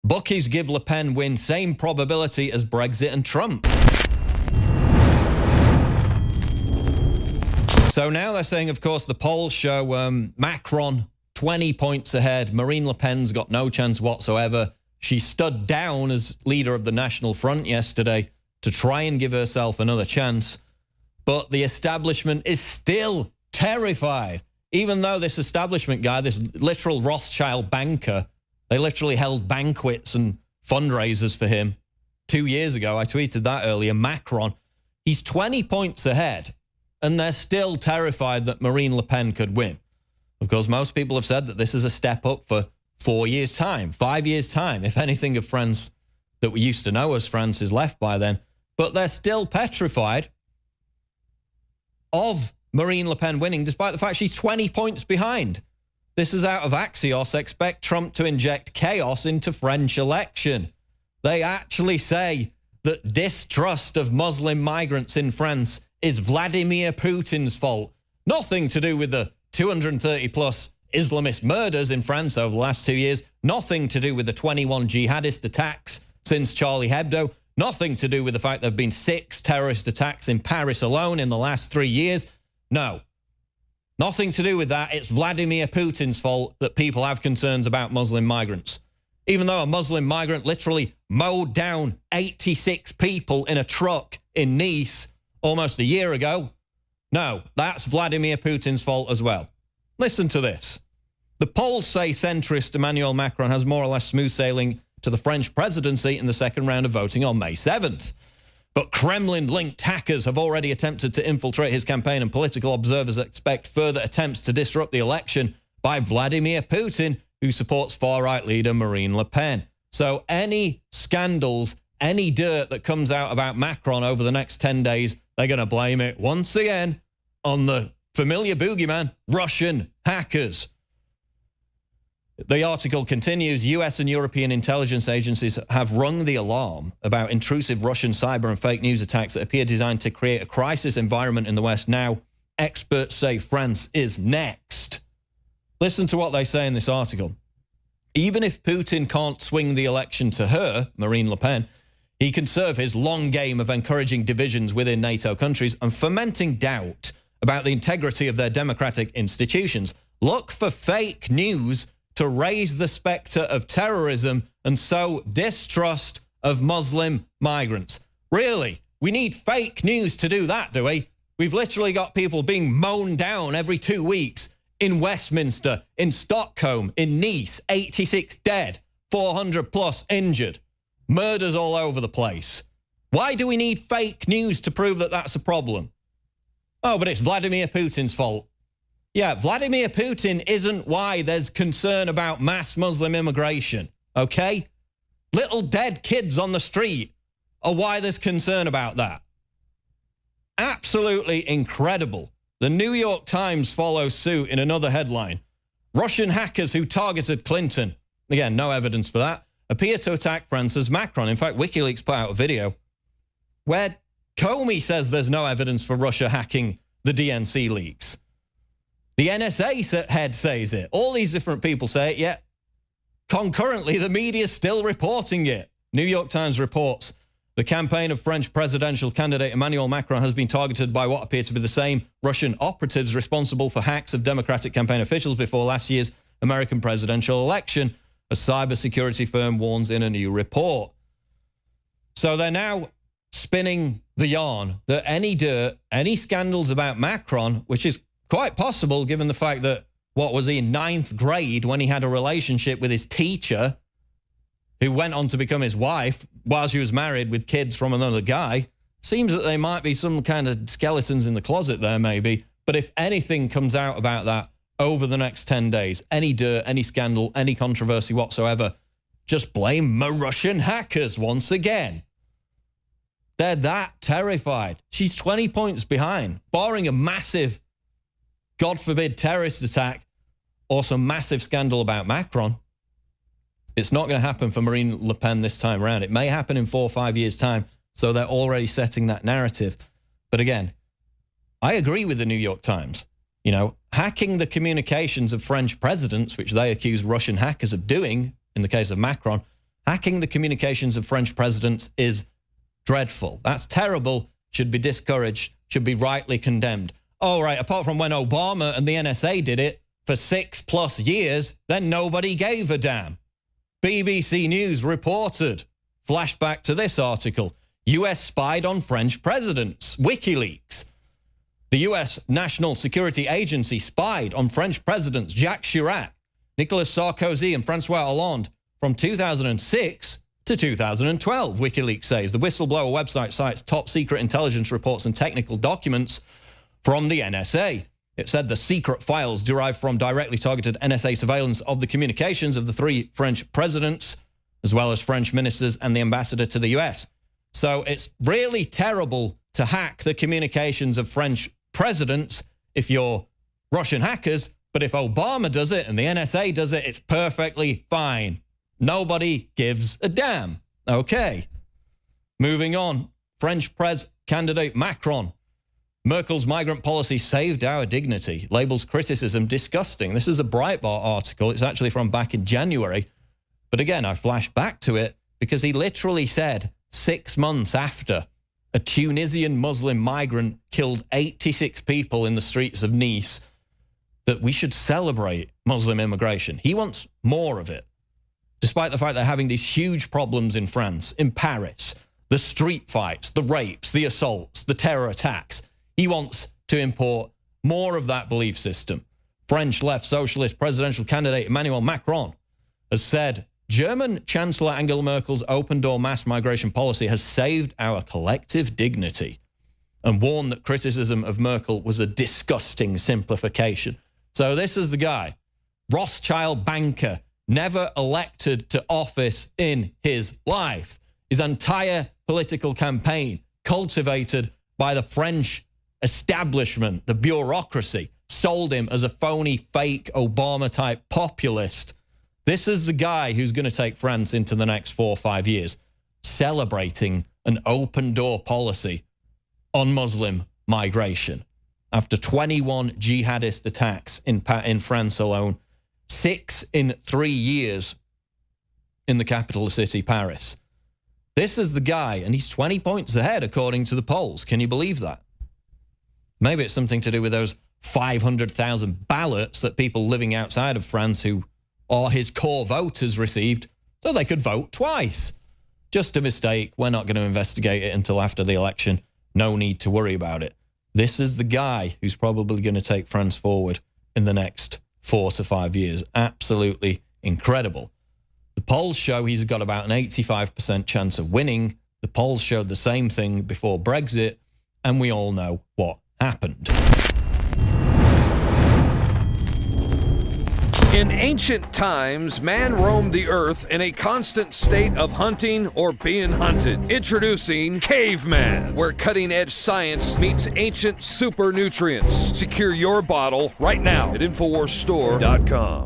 Bookies give Le Pen win same probability as Brexit and Trump. So now they're saying, of course, the polls show Macron 20 points ahead. Marine Le Pen's got no chance whatsoever. She stood down as leader of the National Front yesterday to try and give herself another chance. But the establishment is still terrified. Even though this establishment guy, this literal Rothschild banker, they literally held banquets and fundraisers for him 2 years ago. I tweeted that earlier. Macron, he's 20 points ahead, and they're still terrified that Marine Le Pen could win. Of course, most people have said that this is a step up for 4 years' time, 5 years' time, if anything of France that we used to know as France is left by then. But they're still petrified of Marine Le Pen winning, despite the fact she's 20 points behind. This is out of Axios. Expect Trump to inject chaos into French election. They actually say that distrust of Muslim migrants in France is Vladimir Putin's fault. Nothing to do with the 230-plus Islamist murders in France over the last 2 years. Nothing to do with the 21 jihadist attacks since Charlie Hebdo. Nothing to do with the fact there have been 6 terrorist attacks in Paris alone in the last 3 years. No. Nothing to do with that. It's Vladimir Putin's fault that people have concerns about Muslim migrants. Even though a Muslim migrant literally mowed down 86 people in a truck in Nice almost a year ago. No, that's Vladimir Putin's fault as well. Listen to this. The polls say centrist Emmanuel Macron has more or less smooth sailing to the French presidency in the second round of voting on May 7th. But Kremlin-linked hackers have already attempted to infiltrate his campaign, and political observers expect further attempts to disrupt the election by Vladimir Putin, who supports far-right leader Marine Le Pen. So any scandals, any dirt that comes out about Macron over the next 10 days, they're going to blame it once again on the familiar boogeyman, Russian hackers. The article continues, US and European intelligence agencies have rung the alarm about intrusive Russian cyber and fake news attacks that appear designed to create a crisis environment in the West. Now, experts say France is next. Listen to what they say in this article. Even if Putin can't swing the election to her, Marine Le Pen, he can serve his long game of encouraging divisions within NATO countries and fomenting doubt about the integrity of their democratic institutions. Look for fake news to raise the specter of terrorism and sow distrust of Muslim migrants. Really? We need fake news to do that, do we? We've literally got people being mown down every 2 weeks in Westminster, in Stockholm, in Nice, 86 dead, 400 plus injured, murders all over the place. Why do we need fake news to prove that that's a problem? Oh, but it's Vladimir Putin's fault. Yeah, Vladimir Putin isn't why there's concern about mass Muslim immigration, okay? Little dead kids on the street are why there's concern about that. Absolutely incredible. The New York Times follows suit in another headline. Russian hackers who targeted Clinton, again, no evidence for that, appear to attack France as Macron. In fact, WikiLeaks put out a video where Comey says there's no evidence for Russia hacking the DNC leaks. The NSA head says it. All these different people say it, yet concurrently the media's still reporting it. New York Times reports the campaign of French presidential candidate Emmanuel Macron has been targeted by what appear to be the same Russian operatives responsible for hacks of Democratic campaign officials before last year's American presidential election, a cybersecurity firm warns in a new report. So they're now spinning the yarn that any dirt, any scandals about Macron, which is quite possible given the fact that, what was he, in 9th grade when he had a relationship with his teacher who went on to become his wife while she was married with kids from another guy. Seems that there might be some kind of skeletons in the closet there maybe. But if anything comes out about that over the next 10 days, any dirt, any scandal, any controversy whatsoever, just blame the Russian hackers once again. They're that terrified. She's 20 points behind, barring a massive, God forbid, terrorist attack or some massive scandal about Macron. It's not going to happen for Marine Le Pen this time around. It may happen in 4 or 5 years' time, so they're already setting that narrative. But again, I agree with the New York Times. You know, hacking the communications of French presidents, which they accuse Russian hackers of doing in the case of Macron, Hacking the communications of French presidents is dreadful. That's terrible, should be discouraged, should be rightly condemned. Oh, right, apart from when Obama and the NSA did it for 6+ years, then nobody gave a damn. BBC News reported, flashback to this article, US spied on French presidents, WikiLeaks. The US National Security Agency spied on French presidents Jacques Chirac, Nicolas Sarkozy and François Hollande from 2006 to 2012, WikiLeaks says. The whistleblower website cites top secret intelligence reports and technical documents from the NSA. It said the secret files derived from directly targeted NSA surveillance of the communications of the 3 French presidents, as well as French ministers and the ambassador to the US. So it's really terrible to hack the communications of French presidents if you're Russian hackers, but if Obama does it and the NSA does it, it's perfectly fine. Nobody gives a damn. Okay. Moving on. French Pres candidate Macron. Merkel's migrant policy saved our dignity. Labels criticism disgusting. This is a Breitbart article. It's actually from back in January. But again, I flash back to it because he literally said 6 months after a Tunisian Muslim migrant killed 86 people in the streets of Nice that we should celebrate Muslim immigration. He wants more of it. Despite the fact they're having these huge problems in France, in Paris, the street fights, the rapes, the assaults, the terror attacks. He wants to import more of that belief system. French left socialist presidential candidate Emmanuel Macron has said, German Chancellor Angela Merkel's open-door mass migration policy has saved our collective dignity, and warned that criticism of Merkel was a disgusting simplification. So this is the guy, Rothschild banker, never elected to office in his life. His entire political campaign cultivated by the French establishment, the bureaucracy, sold him as a phony, fake Obama-type populist. This is the guy who's going to take France into the next 4 or 5 years, celebrating an open-door policy on Muslim migration. After 21 jihadist attacks in France alone, 6 in 3 years in the capital city, Paris. This is the guy, and he's 20 points ahead according to the polls. Can you believe that? Maybe it's something to do with those 500,000 ballots that people living outside of France who are his core voters received, so they could vote twice. Just a mistake. We're not going to investigate it until after the election. No need to worry about it. This is the guy who's probably going to take France forward in the next 4 to 5 years. Absolutely incredible. The polls show he's got about an 85% chance of winning. The polls showed the same thing before Brexit, and we all know what happened. In ancient times, man roamed the earth in a constant state of hunting or being hunted. Introducing Caveman, where cutting-edge science meets ancient super nutrients. Secure your bottle right now at InfoWarsStore.com.